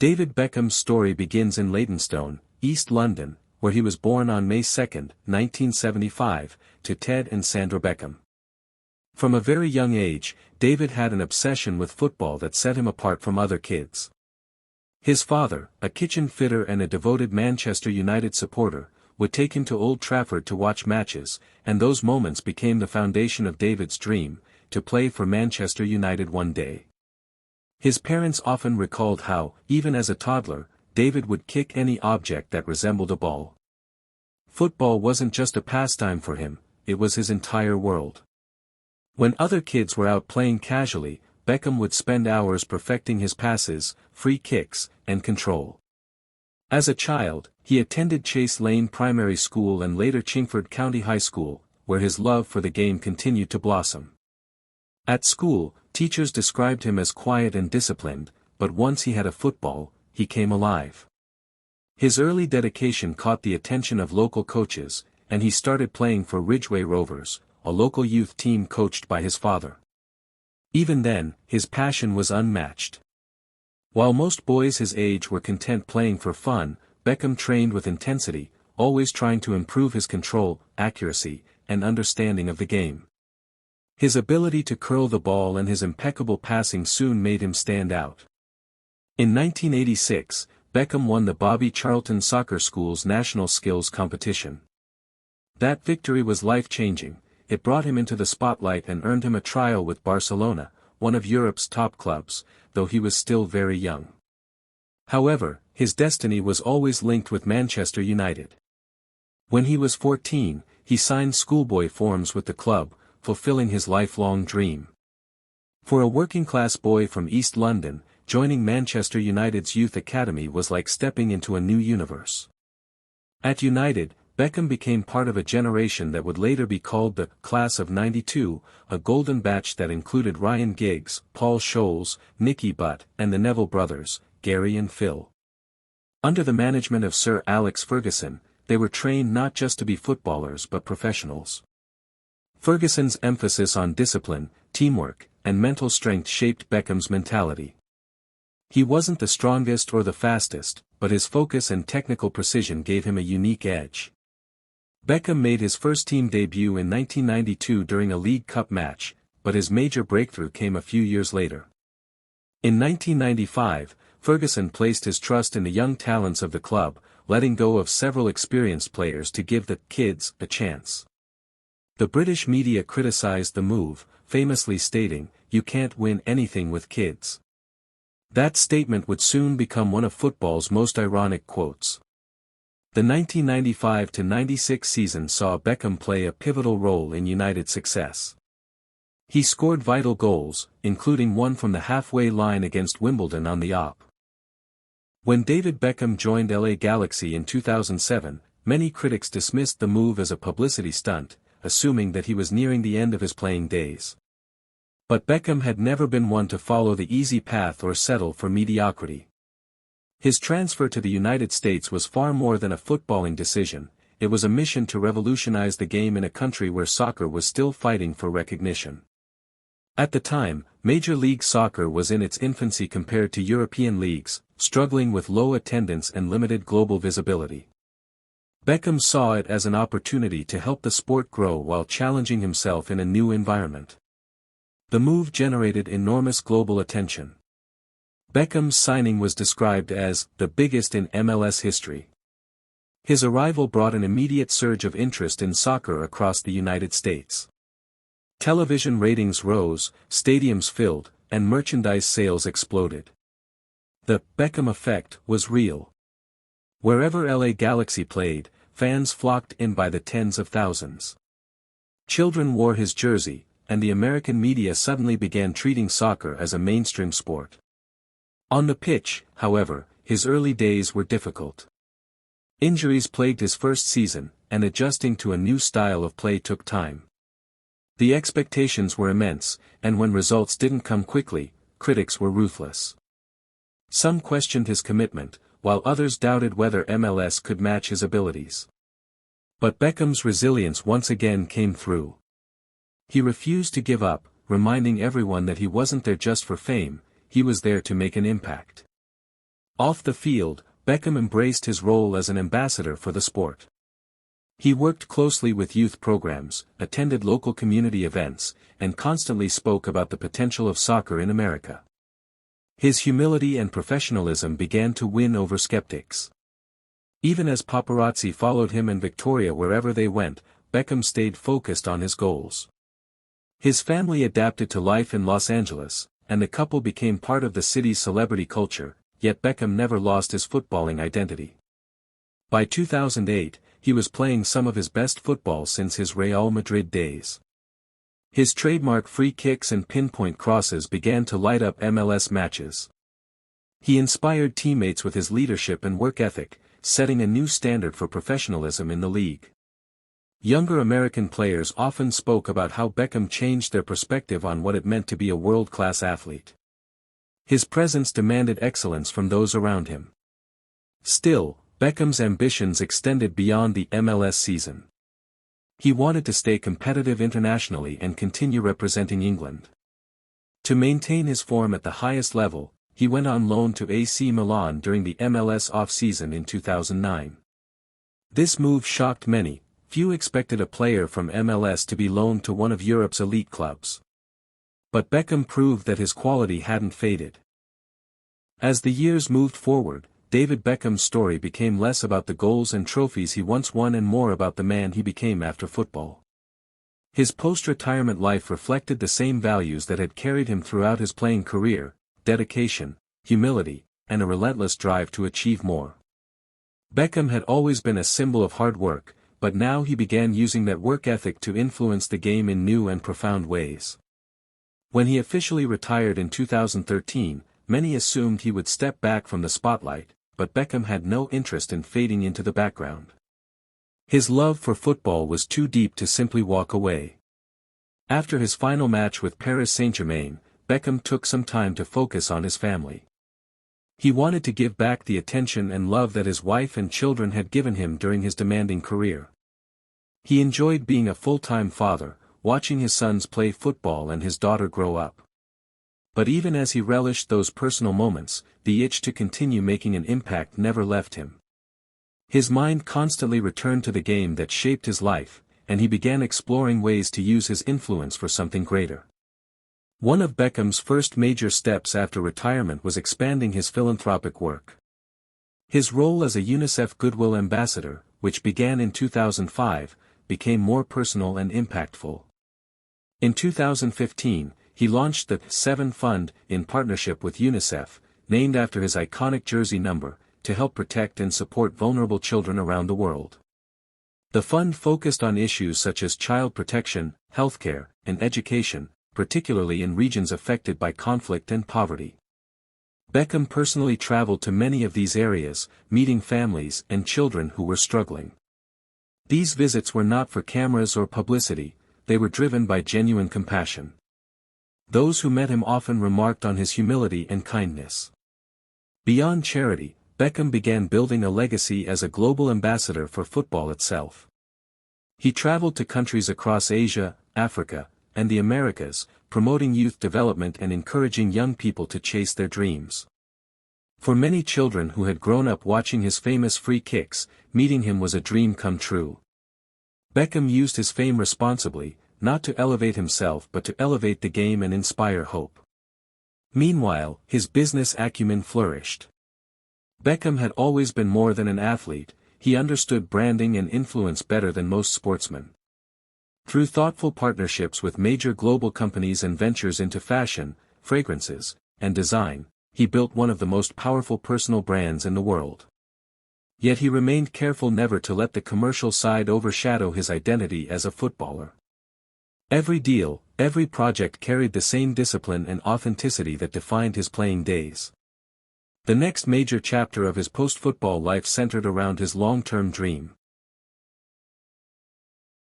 David Beckham's story begins in Leytonstone, East London, where he was born on May 2, 1975, to Ted and Sandra Beckham. From a very young age, David had an obsession with football that set him apart from other kids. His father, a kitchen fitter and a devoted Manchester United supporter, would take him to Old Trafford to watch matches, and those moments became the foundation of David's dream, to play for Manchester United one day. His parents often recalled how, even as a toddler, David would kick any object that resembled a ball. Football wasn't just a pastime for him, it was his entire world. When other kids were out playing casually, Beckham would spend hours perfecting his passes, free kicks, and control. As a child, he attended Chase Lane Primary School and later Chingford County High School, where his love for the game continued to blossom. At school, teachers described him as quiet and disciplined, but once he had a football, he came alive. His early dedication caught the attention of local coaches, and he started playing for Ridgeway Rovers, a local youth team coached by his father. Even then, his passion was unmatched. While most boys his age were content playing for fun, Beckham trained with intensity, always trying to improve his control, accuracy, and understanding of the game. His ability to curl the ball and his impeccable passing soon made him stand out. In 1986, Beckham won the Bobby Charlton Soccer School's National Skills Competition. That victory was life-changing. It brought him into the spotlight and earned him a trial with Barcelona, one of Europe's top clubs, though he was still very young. However, his destiny was always linked with Manchester United. When he was 14, he signed schoolboy forms with the club, fulfilling his lifelong dream. For a working-class boy from East London, joining Manchester United's youth academy was like stepping into a new universe. At United, Beckham became part of a generation that would later be called the Class of '92, a golden batch that included Ryan Giggs, Paul Scholes, Nicky Butt, and the Neville brothers, Gary and Phil. Under the management of Sir Alex Ferguson, they were trained not just to be footballers but professionals. Ferguson's emphasis on discipline, teamwork, and mental strength shaped Beckham's mentality. He wasn't the strongest or the fastest, but his focus and technical precision gave him a unique edge. Beckham made his first team debut in 1992 during a League Cup match, but his major breakthrough came a few years later. In 1995, Ferguson placed his trust in the young talents of the club, letting go of several experienced players to give the kids a chance. The British media criticized the move, famously stating, "You can't win anything with kids." That statement would soon become one of football's most ironic quotes. The 1995-96 season saw Beckham play a pivotal role in United's success. He scored vital goals, including one from the halfway line against Wimbledon on the Op. When David Beckham joined LA Galaxy in 2007, many critics dismissed the move as a publicity stunt, assuming that he was nearing the end of his playing days. But Beckham had never been one to follow the easy path or settle for mediocrity. His transfer to the United States was far more than a footballing decision, it was a mission to revolutionize the game in a country where soccer was still fighting for recognition. At the time, Major League Soccer was in its infancy compared to European leagues, struggling with low attendance and limited global visibility. Beckham saw it as an opportunity to help the sport grow while challenging himself in a new environment. The move generated enormous global attention. Beckham's signing was described as the biggest in MLS history. His arrival brought an immediate surge of interest in soccer across the United States. Television ratings rose, stadiums filled, and merchandise sales exploded. The Beckham effect was real. Wherever LA Galaxy played, fans flocked in by the tens of thousands. Children wore his jersey, and the American media suddenly began treating soccer as a mainstream sport. On the pitch, however, his early days were difficult. Injuries plagued his first season, and adjusting to a new style of play took time. The expectations were immense, and when results didn't come quickly, critics were ruthless. Some questioned his commitment, while others doubted whether MLS could match his abilities. But Beckham's resilience once again came through. He refused to give up, reminding everyone that he wasn't there just for fame, he was there to make an impact. Off the field, Beckham embraced his role as an ambassador for the sport. He worked closely with youth programs, attended local community events, and constantly spoke about the potential of soccer in America. His humility and professionalism began to win over skeptics. Even as paparazzi followed him and Victoria wherever they went, Beckham stayed focused on his goals. His family adapted to life in Los Angeles, and the couple became part of the city's celebrity culture, yet Beckham never lost his footballing identity. By 2008, he was playing some of his best football since his Real Madrid days. His trademark free kicks and pinpoint crosses began to light up MLS matches. He inspired teammates with his leadership and work ethic, setting a new standard for professionalism in the league. Younger American players often spoke about how Beckham changed their perspective on what it meant to be a world-class athlete. His presence demanded excellence from those around him. Still, Beckham's ambitions extended beyond the MLS season. He wanted to stay competitive internationally and continue representing England. To maintain his form at the highest level, he went on loan to AC Milan during the MLS off-season in 2009. This move shocked many. Few expected a player from MLS to be loaned to one of Europe's elite clubs. But Beckham proved that his quality hadn't faded. As the years moved forward, David Beckham's story became less about the goals and trophies he once won and more about the man he became after football. His post-retirement life reflected the same values that had carried him throughout his playing career: dedication, humility, and a relentless drive to achieve more. Beckham had always been a symbol of hard work, but now he began using that work ethic to influence the game in new and profound ways. When he officially retired in 2013, many assumed he would step back from the spotlight, but Beckham had no interest in fading into the background. His love for football was too deep to simply walk away. After his final match with Paris Saint-Germain, Beckham took some time to focus on his family. He wanted to give back the attention and love that his wife and children had given him during his demanding career. He enjoyed being a full-time father, watching his sons play football and his daughter grow up. But even as he relished those personal moments, the itch to continue making an impact never left him. His mind constantly returned to the game that shaped his life, and he began exploring ways to use his influence for something greater. One of Beckham's first major steps after retirement was expanding his philanthropic work. His role as a UNICEF Goodwill Ambassador, which began in 2005, became more personal and impactful. In 2015, he launched the 7 Fund in partnership with UNICEF, named after his iconic jersey number, to help protect and support vulnerable children around the world. The fund focused on issues such as child protection, healthcare, and education, particularly in regions affected by conflict and poverty. Beckham personally traveled to many of these areas, meeting families and children who were struggling. These visits were not for cameras or publicity, they were driven by genuine compassion. Those who met him often remarked on his humility and kindness. Beyond charity, Beckham began building a legacy as a global ambassador for football itself. He traveled to countries across Asia, Africa, and the Americas, promoting youth development and encouraging young people to chase their dreams. For many children who had grown up watching his famous free kicks, meeting him was a dream come true. Beckham used his fame responsibly, not to elevate himself but to elevate the game and inspire hope. Meanwhile, his business acumen flourished. Beckham had always been more than an athlete, he understood branding and influence better than most sportsmen. Through thoughtful partnerships with major global companies and ventures into fashion, fragrances, and design, he built one of the most powerful personal brands in the world. Yet he remained careful never to let the commercial side overshadow his identity as a footballer. Every deal, every project carried the same discipline and authenticity that defined his playing days. The next major chapter of his post-football life centered around his long-term dream.